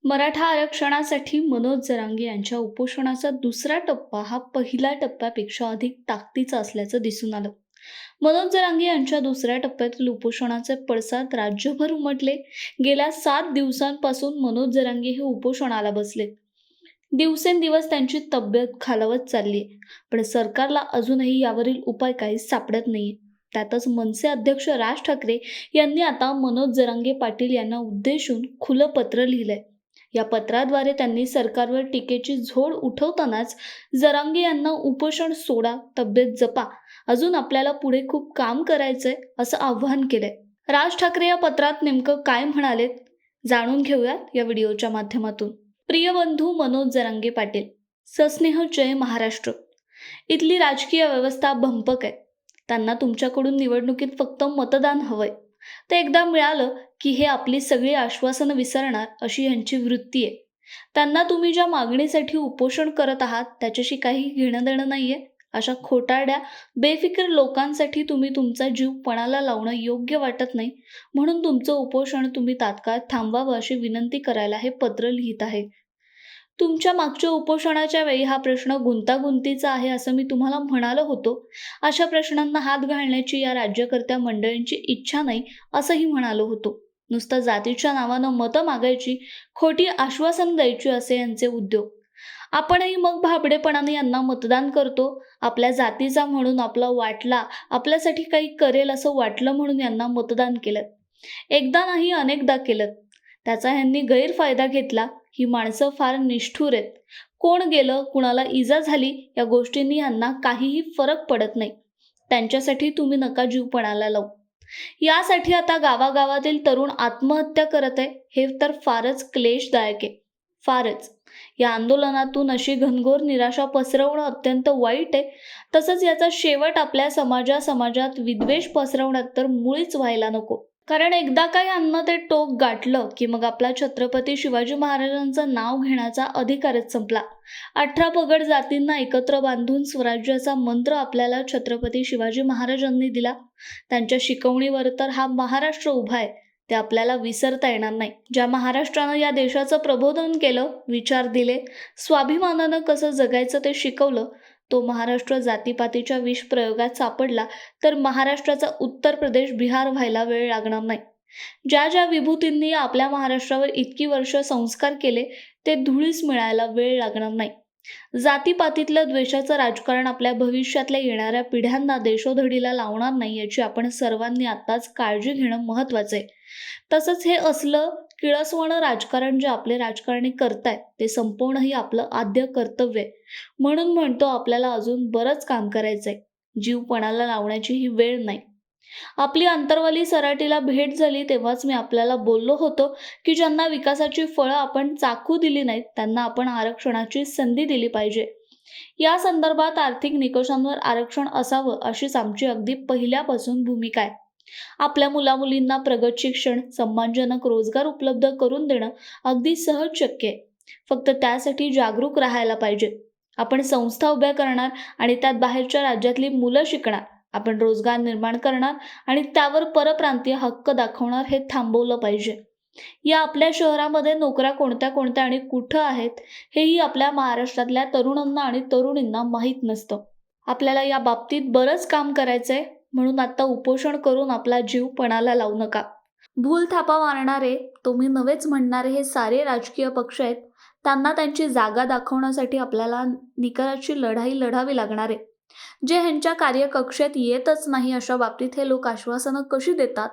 मराठा आरक्षणासाठी मनोज जरांगे यांच्या उपोषणाचा दुसरा टप्पा हा पहिल्या टप्प्यापेक्षा अधिक ताकदीचा असल्याचं दिसून आलं. मनोज जरांगे यांच्या दुसऱ्या टप्प्यातील उपोषणाचे पडसाद राज्यभर उमटले. गेल्या 7 दिवसांपासून मनोज जरांगे हे उपोषणाला बसले. दिवसेंदिवस त्यांची तब्येत खालावत चालली आहे, पण सरकारला अजूनही यावरील उपाय काहीच सापडत नाहीये. त्यातच मनसे अध्यक्ष राज ठाकरे यांनी आता मनोज जरांगे पाटील यांना उद्देशून खुलं पत्र लिहिलंय. या पत्राद्वारे त्यांनी सरकारवर टीकेची झोड उठवतानाच जरांगे यांना उपोषण सोडा, तब्येत जपा, अजून आपल्याला पुढे खूप काम करायचंय असं आव्हान केलंय. राज ठाकरे या पत्रात नेमकं काय म्हणालेत जाणून घेऊयात या व्हिडिओच्या माध्यमातून. प्रिय बंधू मनोज जरांगे पाटील, सस्नेह जय महाराष्ट्र. इथली राजकीय व्यवस्था भंपक आहे. त्यांना तुमच्याकडून निवडणुकीत फक्त मतदान हवंय. ते एकदा मिळालं की हे आपली सगळी आश्वासनं विसरणार अशी यांची वृत्ती आहे. त्यांना तुम्ही ज्या मागणीसाठी उपोषण करत आहात त्याच्याशी काही घेणं देणं नाहीये. अशा खोटारड्या बेफिकीर लोकांसाठी तुम्ही तुमचा जीव पणाला लावणं योग्य वाटत नाही, म्हणून तुमचं उपोषण तुम्ही तात्काळ थांबवावं अशी विनंती करायला हे पत्र लिहित आहे. तुमच्या मागच्या उपोषणाच्या वेळी हा प्रश्न गुंतागुंतीचा आहे असं मी तुम्हाला म्हणालो होतो. अशा प्रश्नांना हात घालण्याची या राज्यकर्त्या मंडळींची इच्छा नाही असंही म्हणालो होतो. नुसतं जातीच्या नावानं मतं मागायची, खोटी आश्वासन द्यायची असे यांचे उद्योग. आपणही मग भाबडेपणाने यांना मतदान करतो. आपल्या जातीचा म्हणून, आपला वाटला, आपल्यासाठी काही करेल असं वाटलं म्हणून यांना मतदान केलं. एकदा नाही अनेकदा केलं. त्याचा ह्यांनी गैरफायदा घेतला. ही माणसं फार निष्ठुर आहेत. कोण गेलं, कुणाला इजा झाली या गोष्टींनी ह्यांना काहीही फरक पडत नाही. त्यांच्यासाठी तुम्ही नका जीव पणाला लावू. यासाठी आता गावागावातील तरुण आत्महत्या करत आहे. हे तर फारच क्लेशदायक आहे. फारच. या आंदोलनातून अशी घनघोर निराशा पसरवणं अत्यंत वाईट आहे. तसंच याचा शेवट आपल्या समाजात विद्वेष पसरवण्यात तर मुळीच व्हायला नको. कारण एकदा का यांना ते टोक गाठलं की मग आपला छत्रपती शिवाजी महाराजांचं नाव घेण्याचा अधिकारच संपला. 18 पगड जातींना एकत्र बांधून स्वराज्याचा मंत्र आपल्याला छत्रपती शिवाजी महाराजांनी दिला. त्यांच्या शिकवणीवर तर हा महाराष्ट्र उभा आहे. ते आपल्याला विसरता येणार नाही. ज्या महाराष्ट्रानं या देशाचं प्रबोधन केलं, विचार दिले, स्वाभिमानानं कसं जगायचं ते शिकवलं, तो महाराष्ट्र जातीपातीच्या विषप्रयोगात सापडला तर महाराष्ट्राचा उत्तर प्रदेश, बिहार व्हायला वेळ लागणार नाही. ज्या ज्या विभूतींनी आपल्या महाराष्ट्रावर इतकी वर्ष संस्कार केले ते धुळीस मिळायला वेळ लागणार नाही. जातीपातीतलं द्वेषाचं राजकारण आपल्या भविष्यातल्या येणाऱ्या पिढ्यांना देशोधडीला लावणार नाही याची आपण सर्वांनी आताच काळजी घेणं महत्त्वाचं आहे. तसंच हे असलं किळसवाणं राजकारण जे आपले राजकारणी करतायत ते संपवणंही आपलं आद्य कर्तव्य आहे. म्हणून म्हणतो आपल्याला अजून बरंच काम करायचंय. जीव पणाला लावण्याची ही वेळ नाही. आपली अंतरवाली सराटीला भेट झाली तेव्हाच मी आपल्याला बोललो होतो की ज्यांना विकासाची फळं आपण चाखू दिली नाहीत त्यांना आपण आरक्षणाची संधी दिली पाहिजे. या संदर्भात आर्थिक निकषांवर आरक्षण असावं अशीच आमची अगदी पहिल्यापासून भूमिका आहे. आपल्या मुलामुलींना प्रगत शिक्षण, सन्मानजनक रोजगार उपलब्ध करून देणं अगदी सहज शक्य आहे. फक्त त्यासाठी जागरूक राहायला पाहिजे. आपण संस्था उभ्या करणार आणि त्यात बाहेरच्या राज्यातली मुलं शिकणार. आपण रोजगार निर्माण करणार आणि त्यावर परप्रांतीय हक्क दाखवणार. हे थांबवलं पाहिजे. या आपल्या शहरामध्ये नोकऱ्या कोणत्या कोणत्या आणि कुठं आहेत हेही आपल्या महाराष्ट्रातल्या तरुणांना आणि तरुणींना माहीत नसतं. आपल्याला या बाबतीत बरंच काम करायचंय. म्हणून आता उपोषण करून आपला जीव पणाला लावू नका. भूल थापा मारणारे, तुम्ही नवेच म्हणणारे हे सारे राजकीय पक्ष आहेत. त्यांना त्यांची जागा दाखवण्यासाठी आपल्याला निकराची लढाई लढावी लागणार आहे. जे ह्यांच्या कार्यकक्षेत येतच नाही अशा बाबतीत हे लोक आश्वासनं कशी देतात?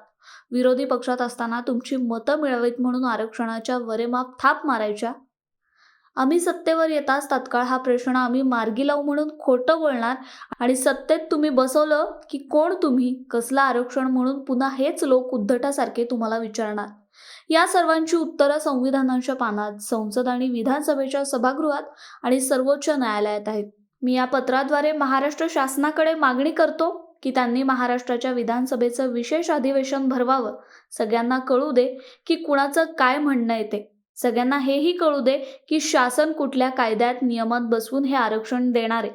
विरोधी पक्षात असताना तुमची मतं मिळवीत म्हणून आरक्षणाच्या वरेमाप थाप मारायच्या. आम्ही सत्तेवर येताच तात्काळ हा प्रश्न आम्ही मार्गी लावू म्हणून खोटं बोलणार आणि सत्तेत तुम्ही बसवलं की कोण तुम्ही, कसलं आरक्षण म्हणून पुन्हा हेच लोक उद्धटासारखे तुम्हाला विचारणार. या सर्वांची उत्तरं संविधानाच्या पानात, संसद आणि विधानसभेच्या सभागृहात आणि सर्वोच्च न्यायालयात आहेत. मी या पत्राद्वारे महाराष्ट्र शासनाकडे मागणी करतो की त्यांनी महाराष्ट्राच्या विधानसभेचं विशेष अधिवेशन भरवावं. सगळ्यांना कळू दे की कुणाचं काय म्हणणं येते. सगळ्यांना हेही कळू दे की शासन कुठल्या कायद्यात, नियमात बसवून हे आरक्षण देणार आहे.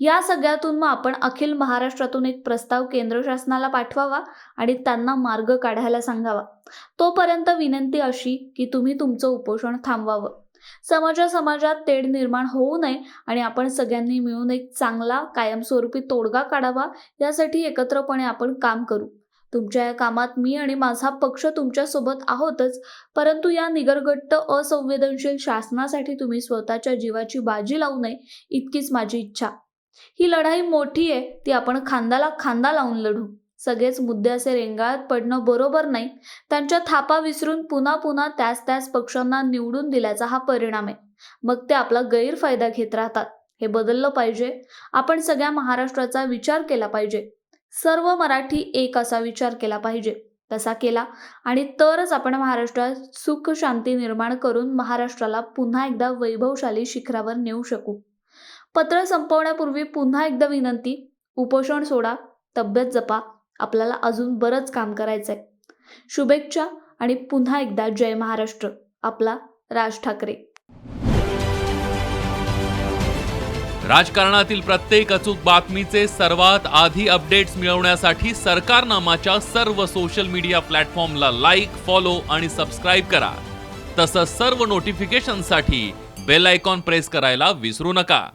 या सगळ्यातून मग आपण अखिल महाराष्ट्रातून एक प्रस्ताव केंद्र शासनाला पाठवावा आणि त्यांना मार्ग काढायला सांगावा. तोपर्यंत विनंती अशी की तुम्ही तुमचं उपोषण थांबवावं. समाजात तेढ निर्माण होऊ नये आणि आपण सगळ्यांनी मिळून एक चांगला कायमस्वरूपी तोडगा काढावा, यासाठी एकत्रपणे आपण काम करू. तुमच्या या कामात मी आणि माझा पक्ष तुमच्यासोबत आहोतच, परंतु या निगरगट्ट असंवेदनशील शासनासाठी तुम्ही स्वतःच्या जीवाची बाजी लावू नये, इतकीच माझी इच्छा. ही लढाई मोठी आहे, ती आपण खांद्याला खांदा लावून लढू. सगळेच मुद्दे असे रेंगाळत पडणं बरोबर नाही. त्यांच्या थापा विसरून पुन्हा पुन्हा त्याच पक्षांना निवडून दिल्याचा हा परिणाम आहे. मग ते आपला गैरफायदा घेत राहतात. हे बदललं पाहिजे. आपण सगळ्या महाराष्ट्राचा विचार केला पाहिजे. सर्व मराठी एक असा विचार केला पाहिजे. तसा केला आणि तरच आपण महाराष्ट्रात सुख शांती निर्माण करून महाराष्ट्राला पुन्हा एकदा वैभवशाली शिखरावर नेऊ शकू. पत्र संपवण्यापूर्वी पुन्हा एकदा विनंती, उपोषण सोडा, तब्येत जपा. आपल्याला अजून बरंच काम करायचंय. शुभेच्छा आणि पुन्हा एकदा जय महाराष्ट्र. आपला राज ठाकरे. राजकारणातील प्रत्येक अचूक बातमीचे सर्वात आधी अपडेट्स मिळवण्यासाठी सरकारनामाच्या सर्व सोशल मीडिया प्लॅटफॉर्मला लाईक, फॉलो आणि सबस्क्राईब करा. तसंच सर्व नोटिफिकेशनसाठी बेल आयकॉन प्रेस करायला विसरू नका.